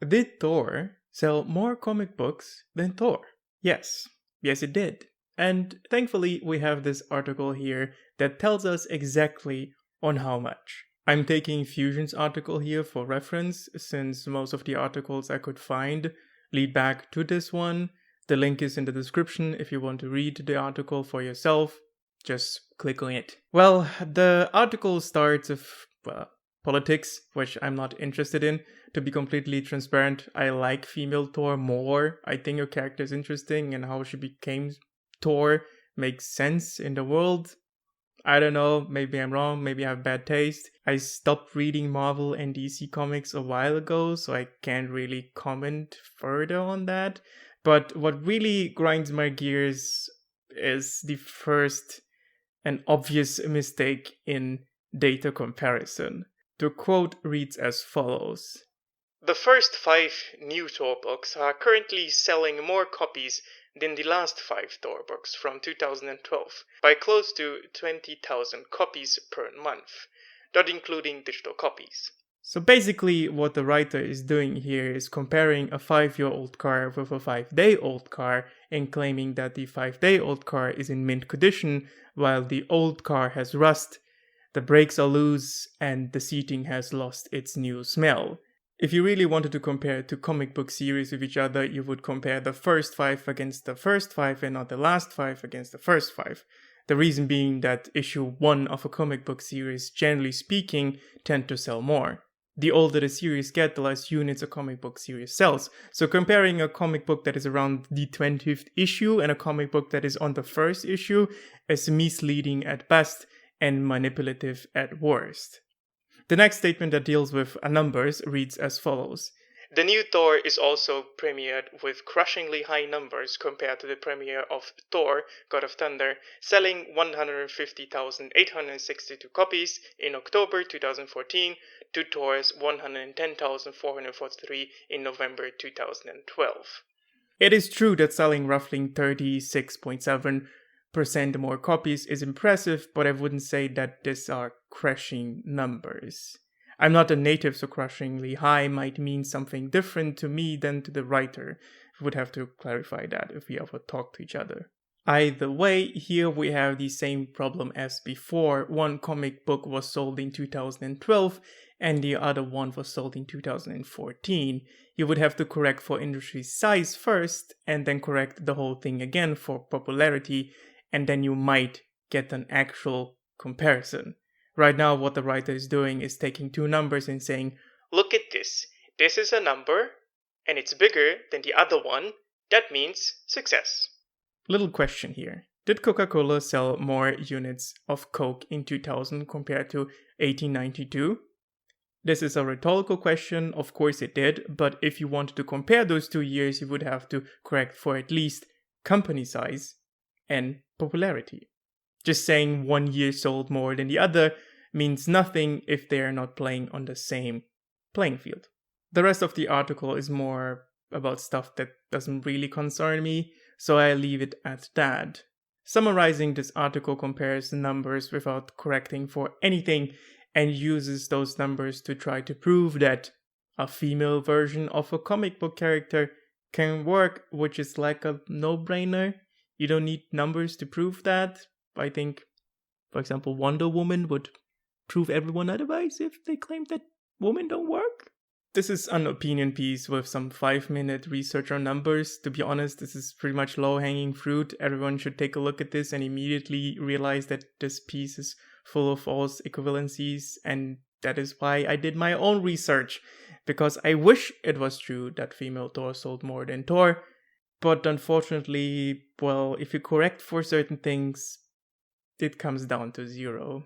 Did Thor sell more comic books than Thor? Yes. Yes, it did. And thankfully, we have this article here that tells us exactly on how much. I'm taking Fusion's article here for reference, since most of the articles I could find lead back to this one. The link is in the description if you want to read the article for yourself. Just click on it. Well, the article starts with, politics, which I'm not interested in. To be completely transparent, I like Female Thor more. I think her character is interesting and how she became Thor makes sense in the world. I don't know, maybe I'm wrong, maybe I have bad taste. I stopped reading Marvel and DC comics a while ago, so I can't really comment further on that. But what really grinds my gears is the first and obvious mistake in data comparison. The quote reads as follows. The first 5 new Thor books are currently selling more copies than the last 5 Thor books from 2012 by close to 20,000 copies per month, not including digital copies. So basically what the writer is doing here is comparing a 5-year-old car with a 5-day-old car and claiming that the 5-day-old car is in mint condition while the old car has rust, the brakes are loose, and the seating has lost its new smell. If you really wanted to compare 2 comic book series with each other, you would compare the first 5 against the first 5 and not the last 5 against the first 5. The reason being that issue 1 of a comic book series, generally speaking, tend to sell more. The older the series get, the less units a comic book series sells. So comparing a comic book that is around the 20th issue and a comic book that is on the first issue is misleading at best and manipulative at worst. The next statement that deals with numbers reads as follows. The new Thor is also premiered with crushingly high numbers compared to the premiere of Thor, God of Thunder, selling 150,862 copies in October 2014 to Thor's 110,443 in November 2012. It is true that selling roughly 36.7% more copies is impressive, but I wouldn't say that these are crushing numbers. I'm not a native, so crushingly high might mean something different to me than to the writer. We would have to clarify that if we ever talk to each other. Either way, here we have the same problem as before. One comic book was sold in 2012 and the other one was sold in 2014. You would have to correct for industry size first and then correct the whole thing again for popularity, and then you might get an actual comparison. Right now, what the writer is doing is taking 2 numbers and saying, look at this. This is a number, and it's bigger than the other one. That means success. Little question here. Did Coca-Cola sell more units of Coke in 2000 compared to 1892? This is a rhetorical question. Of course it did, but if you wanted to compare those 2 years, you would have to correct for at least company size and popularity. Just saying 1 year sold more than the other means nothing if they are not playing on the same playing field. The rest of the article is more about stuff that doesn't really concern me, so I leave it at that. Summarizing, this article compares the numbers without correcting for anything and uses those numbers to try to prove that a female version of a comic book character can work, which is like a no-brainer. You don't need numbers to prove that. I think, for example, Wonder Woman would prove everyone otherwise if they claimed that women don't work. This is an opinion piece with some 5-minute research on numbers. To be honest, this is pretty much low-hanging fruit. Everyone should take a look at this and immediately realize that this piece is full of false equivalencies, and that is why I did my own research, because I wish it was true that Female Thor sold more than Thor, but unfortunately, well, if you correct for certain things, it comes down to 0.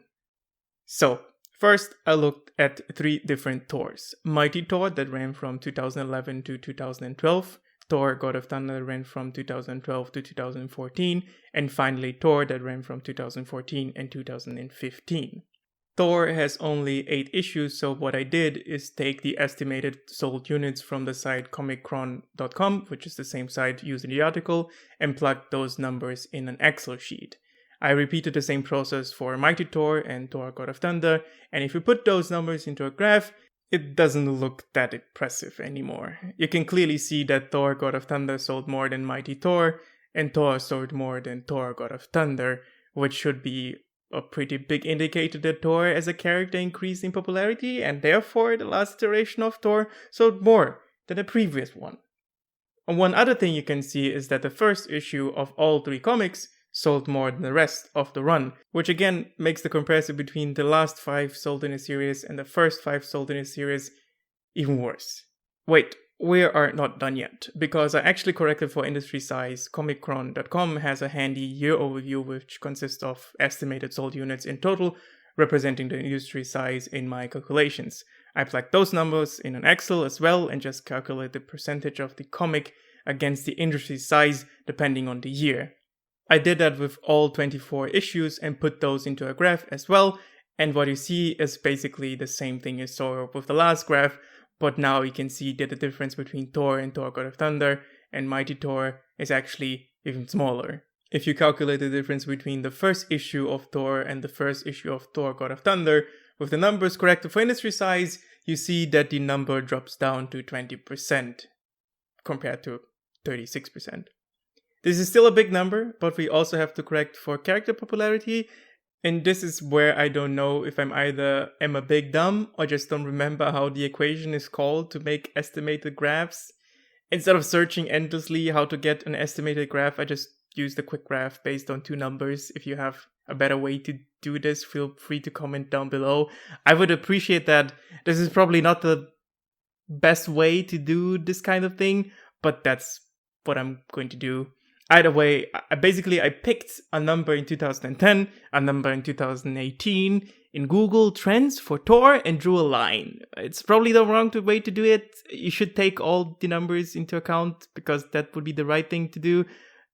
So, first, I looked at 3 different Thors. Mighty Thor, that ran from 2011 to 2012. Thor, God of Thunder, ran from 2012 to 2014. And finally, Thor, that ran from 2014 and 2015. Thor has only 8 issues, so what I did is take the estimated sold units from the site comiccron.com, which is the same site used in the article, and plugged those numbers in an Excel sheet. I repeated the same process for Mighty Thor and Thor God of Thunder, and if you put those numbers into a graph, it doesn't look that impressive anymore. You can clearly see that Thor God of Thunder sold more than Mighty Thor, and Thor sold more than Thor God of Thunder, which should be a pretty big indicator that Thor as a character increased in popularity, and therefore the last iteration of Thor sold more than the previous one. And one other thing you can see is that the first issue of all 3 comics sold more than the rest of the run, which again makes the comparison between the last 5 sold in a series and the first 5 sold in a series even worse. Wait, we are not done yet, because I actually corrected for industry size. Comichron.com has a handy year overview which consists of estimated sold units in total, representing the industry size in my calculations. I plugged those numbers in an Excel as well and just calculate the percentage of the comic against the industry size depending on the year. I did that with all 24 issues and put those into a graph as well, and what you see is basically the same thing you saw with the last graph, but now you can see that the difference between Thor and Thor God of Thunder and Mighty Thor is actually even smaller. If you calculate the difference between the first issue of Thor and the first issue of Thor God of Thunder, with the numbers corrected for industry size, you see that the number drops down to 20% compared to 36%. This is still a big number, but we also have to correct for character popularity, and this is where I don't know if I'm either am a big dumb or just don't remember how the equation is called to make estimated graphs. Instead of searching endlessly how to get an estimated graph, I just use the quick graph based on 2 numbers. If you have a better way to do this, feel free to comment down below. I would appreciate that. This is probably not the best way to do this kind of thing, but that's what I'm going to do. Either way, I picked a number in 2010, a number in 2018 in Google Trends for Thor and drew a line. It's probably the wrong way to do it. You should take all the numbers into account because that would be the right thing to do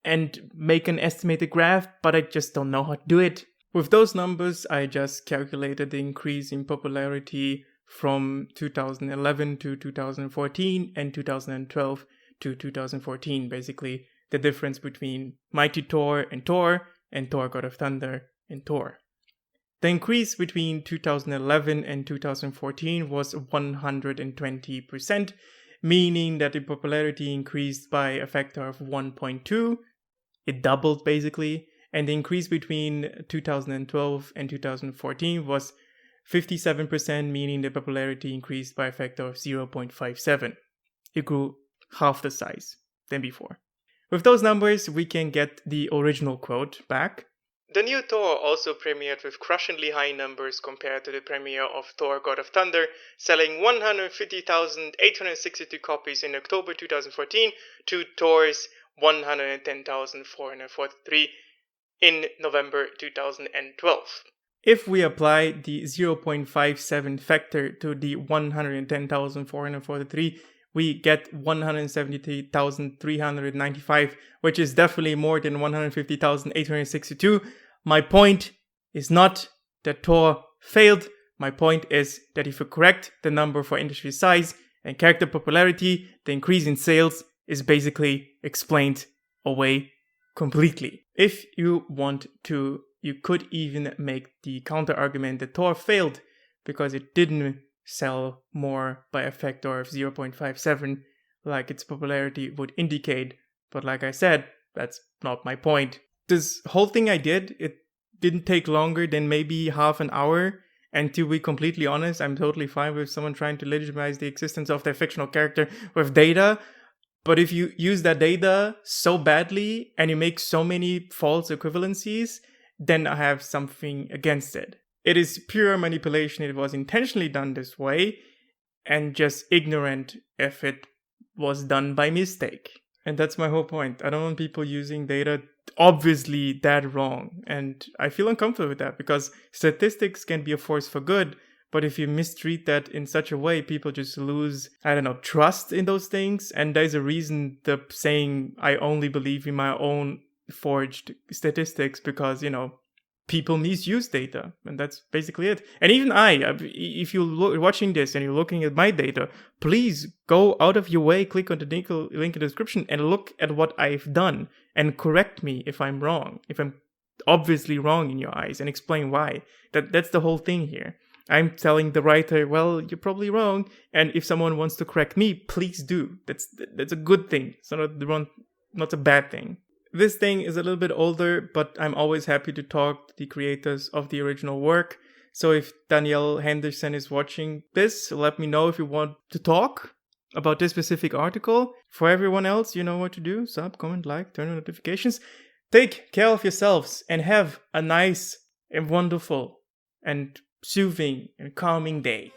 and make an estimated graph, but I just don't know how to do it. With those numbers, I just calculated the increase in popularity from 2011 to 2014 and 2012 to 2014, basically. The difference between Mighty Thor and Thor God of Thunder and Thor. The increase between 2011 and 2014 was 120%, meaning that the popularity increased by a factor of 1.2. It doubled basically, and the increase between 2012 and 2014 was 57%, meaning the popularity increased by a factor of 0.57. It grew half the size than before. With those numbers, we can get the original quote back. The new Thor also premiered with crushingly high numbers compared to the premiere of Thor God of Thunder, selling 150,862 copies in October 2014 to Thor's 110,443 in November 2012. If we apply the 0.57 factor to the 110,443, we get 173,395, which is definitely more than 150,862. My point is not that Thor failed. My point is that if you correct the number for industry size and character popularity, the increase in sales is basically explained away completely. If you want to, you could even make the counter argument that Thor failed because it didn't sell more by a factor of 0.57 like its popularity would indicate, but like I said, that's not my point. This whole thing I did, it didn't take longer than maybe half an hour, and to be completely honest, I'm totally fine with someone trying to legitimize the existence of their fictional character with data, but if you use that data so badly and you make so many false equivalencies, then I have something against it. It is pure manipulation. It was intentionally done this way and just ignorant if it was done by mistake. And that's my whole point. I don't want people using data obviously that wrong. And I feel uncomfortable with that because statistics can be a force for good. But if you mistreat that in such a way, people just lose, trust in those things. And there's a reason the saying, I only believe in my own forged statistics because, people misuse data, and that's basically it. And even if you're watching this and you're looking at my data, please go out of your way, click on the link in the description and look at what I've done and correct me if I'm wrong, if I'm obviously wrong in your eyes, and explain why. That's the whole thing here. I'm telling the writer, well, you're probably wrong. And if someone wants to correct me, please do. That's a good thing. It's not a bad thing. This thing is a little bit older, but I'm always happy to talk to the creators of the original work. So if Danielle Henderson is watching this, let me know if you want to talk about this specific article. For everyone else, you know what to do. Sub, comment, like, turn on notifications. Take care of yourselves and have a nice and wonderful and soothing and calming day.